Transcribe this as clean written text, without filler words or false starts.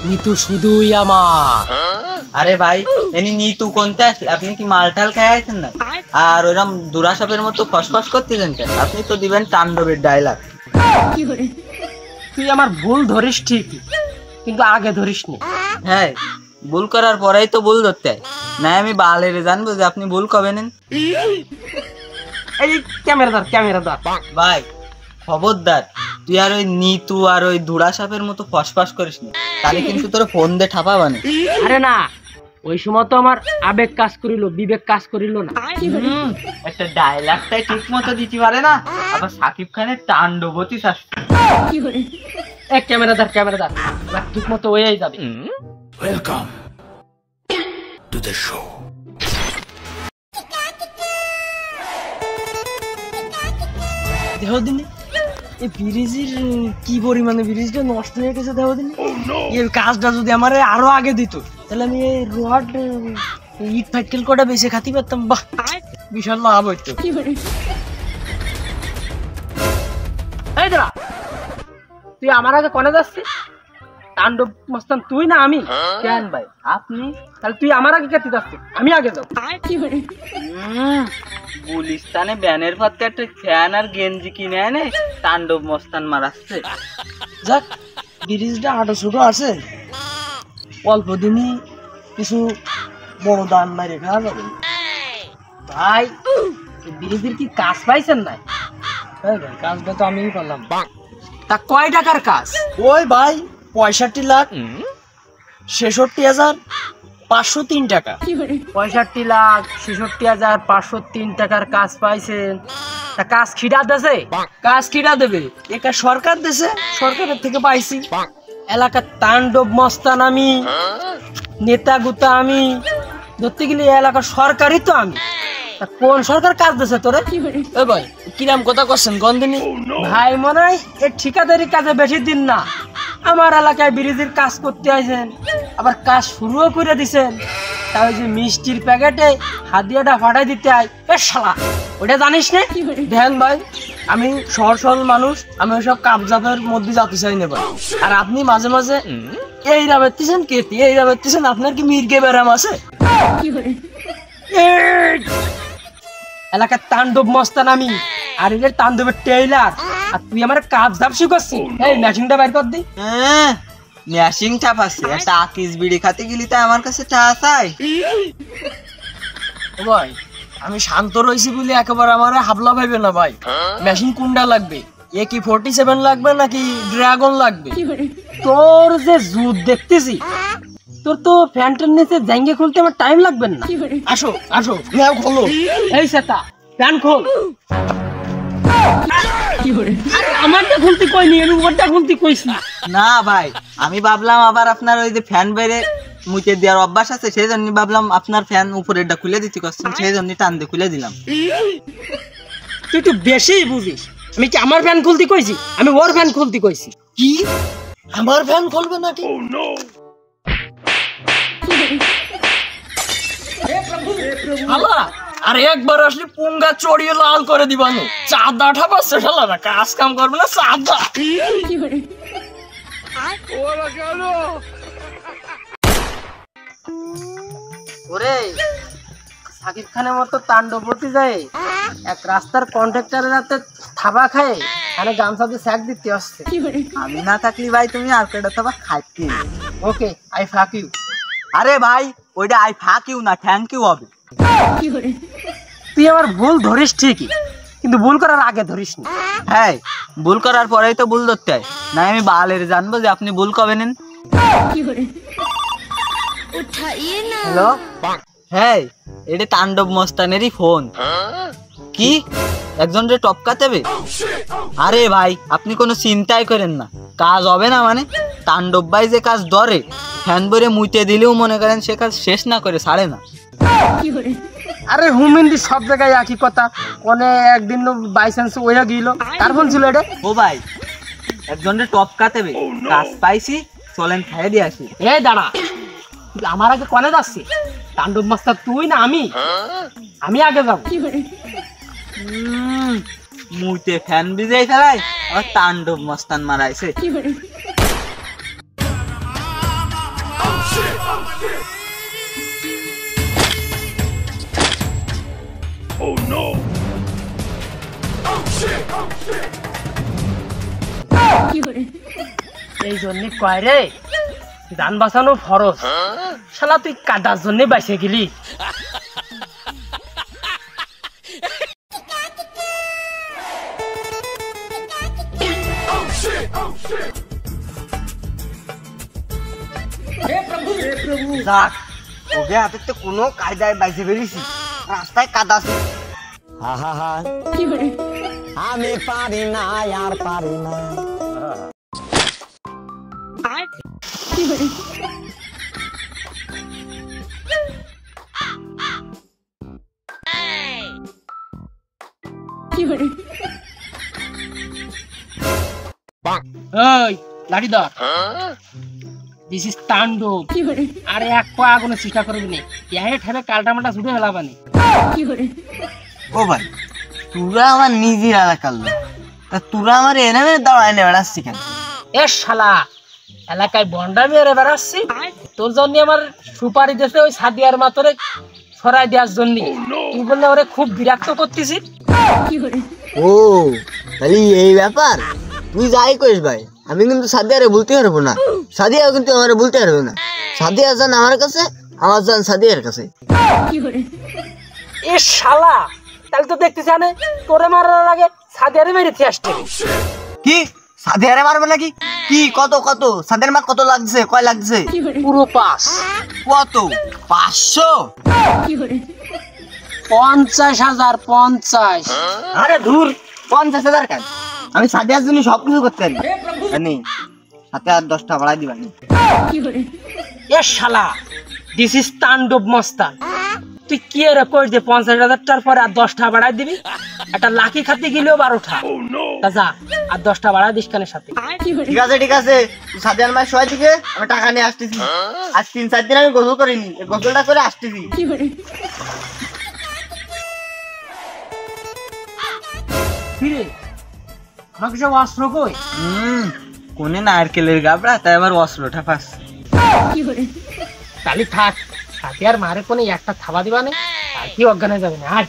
নিতু শুধুই আমার। আরে ভাই এনি নিতু কোনটা আসলে? আপনি কি মালটাল খেয়ে আছেন না? আর ওইরকম দুরাসাপের মতো ফসফস করতেছেন কেন? আপনি তো দিবেন তাণ্ডবের ডায়লগ। তুই আমার ভুল ধরিস ঠিকই, কিন্তু আগে ধরিস নি। হ্যাঁ, ভুল করার পরেই তো ভুল ধরতে হয়। না আমি বালেরে জানবো যে আপনি ভুল কবে নেন। এই ক্যামেরাদার ভাই খবরদার, তুই আর ওই নিতু আর ওই দুরাসাপের মতো ফসফস করিস না, তাহলে কিন্তু তোর ফোন দিয়ে ঠাপা বানে। আরে না, ওই সময় তো আমার আবেগ কাজ করিল, বিবেক কাজ করিল না। একটা ডায়লগটাই ঠিক মতো দিতে পারে না, আবার সাকিব খানের তাণ্ডবতী শাস্তি। এক ক্যামেরাদার এবার ঠিক মতো হয়েই যাবে। Welcome to the show. দেখো দিনে এই ব্রিজের কি পরিমাণে ব্রিজটা নষ্ট হয়ে গেছে। দেখো দিনে এই কাজটা যদি আমার আরো আগে দিত, তাহলে আমি এই রড ইট ফাইকেল কটা বেশি খাতি পারতাম। বাহ, বিশাল লাভ হইতো। এই দাঁড়া, তুই আমার আগে কোনে যাচ্ছিস? তাণ্ডব মস্তান তুই না আমি? কেন ভাই আপনি? তাহলে তুই আমার আগে কেটে যাচ্ছিস, আমি আগে যাও। গুলিস্তানে ব্যানের পথে একটা ফ্যান আর গেঞ্জি কিনে এনে তাণ্ডব মস্তান মারাচ্ছে। যাক, ব্রিজটা আটো ছোটো আছে, অল্প দিনই কিছু বড় দান মারে খাওয়া যাবে। ভাই ব্রিজের কি কাজ পাইছেন না? হ্যাঁ ভাই, কাজটা তো আমিই পারলাম। তা কয় টাকার কাজ? ওই ভাই 65,66,503 টাকা। 65,66,503 টাকার কাজ পাইছেন। তা কাজ খিডা দেছে? কাজ খিডা দেবে? এটা সরকার দেছে, সরকারের থেকে পাইছি। এলাকার তাণ্ডব মস্তান আমি, নেতা গুতা আমি, ধরতে গেলে এলাকার সরকারই তো আমি। তা কোন সরকার কাজ দিছে তোরে? এ ভাই কিরাম কথা করছেন গন্দিনী ভাই? মনে হয় এই ঠিকাদারি কাজে বেশি দিন না, আমার এলাকায় ব্রিজের কাজ করতে আইছেন, আবার কাজ শুরুও করে দিছেন। তাই যে মিষ্টির প্যাকেটে হাদিয়াটা ফাটাই দিতে হয়, এ শালা ওটা জানিস না? ধ্যান ভাই, আমি সহজ সরল মানুষ, আমি ওইসব কাবজাবের মধ্যে যেতে চাই না ভাই। আর আপনি মাঝে মাঝে এই রাবেতেছেন কেতি, এই রাবেতেছেন, আপনার কি মির্গে ব্যারাম আছে? এলাকার তাণ্ডব মস্তান আমি, আর এদের তাণ্ডবের টেইলার, আর তুই আমার কাজ ধাপ শিখাচ্ছিস। এই মেশিনটা বাইর কর দি। ম্যাশিং চাপ আছে, একটা আকিস বিড়ি খাতে গেলি তাই আমার কাছে চা চাই। ভাই আমি শান্ত রয়েছি বলে একেবারে আমার হাবলা ভাইবে না ভাই। মেশিন কোনটা লাগবে? AK-47 লাগবে নাকি ড্রাগন লাগবে? তোর যে জুত দেখতেছি, তোর তো ফ্যানটার নিচে জাঙ্গে খুলতে আমার টাইম লাগবে না। আসো আসো, খোলো। এই সেটা ফ্যান খোল। আমারটা খুলতে কইনি, আমি ওরটা খুলতে কইছি। না ভাই, আমি ভাবলাম আবার আপনার ওই যে ফ্যান বাইরে মুইতে দেওয়ার অভ্যাস আছে, সেই জন্য ভাবলাম আপনার ফ্যান উপরেরটা খুলে দিতে করছেন, সেই জন্য টান দিয়ে খুলে দিলাম। তুই তো বেশি বুঝিস। আমি কি আমার ফ্যান খুলতে কইছি? আমি ওর ফ্যান খুলতে কইছি। কি আমার ফ্যান খুলবে নাকি? আল্লাহ, আর একবার আসলে পুঙ্গা চড়িয়ে লাল করে দিবানো। চাঁদা ঠাপাচ্ছে শালারা, কাজ কাম করবে না চাঁদা। ওরে সাকিব খানের মতো তাণ্ডবতী যায় এক রাস্তার কন্ট্রাক্টরের হাতে থাবা খায়, মানে গামছা দিয়ে স্যাক দিতে আসছে। আমি না থাকলি ভাই তুমি আর কেটা থাবা খাইতে। ওকে, আই ফাক ইউ। আরে ভাই ওইটা আই ফাক ইউ না, থ্যাংক ইউ হবে। তুই আমার ভুল ধরিস ঠিকই, কিন্তু ভুল করার আগে ধরিস না। হ্যাঁ, ভুল করার পরেই তো ভুল ধরতে হয়। না আমি বালের জানবো যে আপনি ভুল কবে নেন। হ্যালো, হ্যাঁ এটা তাণ্ডব মস্তানেরই ফোন। কি একজন রে টপকাতে হবে? আরে ভাই আপনি কোনো চিন্তাই করেন না, কাজ হবে না। মানে তাণ্ডব ভাই যে কাজ ধরে, ফ্যান ভরে মুইতে দিলেও মনে করেন সে কাজ শেষ না করে ছাড়ে না। আরে হুমিন্দি সব জায়গায় একই কথা। কোনে একদিন বাই চান্স ওইয়া গিল, কার ফোন ছিল এটা? ও ভাই একজন রে টপকাতে হবে, কাজ পাইছি, চলেন খাইয়ে দিয়ে আসি। এই দাঁড়া, আমার আগে কোনে যাচ্ছি? তাণ্ডব মাস্টার তুই না আমি? আমি আগে যাব। মুইতে ফ্যান ভিজাই ফেলাই, আবার তাণ্ডব মস্তান মারাইছে। এই জন্য কয় রে জান বাঁচানো ফরজ। শালা তুই কাদার জন্য বাইসে গেলি। যাক, ওকে হাতে তো কোনো কায়দায় বাইসে বেরিয়েছি, রাস্তায় কাদা আছে। আমি পারি না, আর পারি না। এই লাঠি ধর। দিস ইজ তাণ্ডব। আরে এক পা আগুনে চেষ্টা করবি না, ইয়ে ঠেলে কালটা মালটা ছুটে হেলাবানি। ও ভাই, তোরা আমার নিজের এলাকার লোক, তা তোরা আমার এনে দাঁড়ায় নিয়ে বেড়াচ্ছি কেন? এ শালা, এলাকায় বন্ডা মেরে বেড়াচ্ছি তোর জন্য। আমার সুপারি দেশে ওই সাদিয়ার মাতরে ছড়াই দেওয়ার জন্য। তুই বললে ওরে খুব বিরক্ত করতেছি। ও তাহলে এই ব্যাপার, তুই যাই করিস ভাই, আমি কিন্তু সাদিয়ারে বলতে পারবো না, সাদিয়া কিন্তু আমার বলতে পারবে না। সাদিয়া যান আমার কাছে, আমার যান সাদিয়ার কাছে। এ শালা, তাহলে তো দেখতে জানে তোরে মারার আগে সাদিয়ারে মেরেছি আসতে। কি সাদিয়ারে মারবে নাকি? কি কত কত সাদিয়ার মা কত লাগছে, কয় লাগছে? পুরো 5। কত? 500? 50,000। 50। আরে ধুর, 50,000 কেন? আমি সাদিয়ার জন্য সবকিছু করতে পারি। নেই সাথে আর 10টা বাড়াই দিবা। এ শালা, দিস ইজ তাণ্ডব মস্তান। তুই কি এর কই যে 50,000টার পরে আর 10টা বাড়াই দিবি? একটা লাকি খাতে গেলেও 12টা। যা আর 10টা বাড়াই দিস কানের সাথে। ঠিক আছে ঠিক আছে, তুই সাদিয়ার মায়ের সবাই থেকে আমি টাকা নিয়ে আসতেছি। আজ 3-4 দিন আমি গোসল করিনি, গোসলটা করে আসতেছি। ফিরে আমাকে সব অস্ত্র কই? কোনে নারকেলের গাবড়া, তাই আবার অস্ত্রটা পাচ্ছে। তাহলে থাক, সাথে আর মারে কোনে একটা থাবা দিবা না, আর কি অজ্ঞান হয়ে যাবে না। আর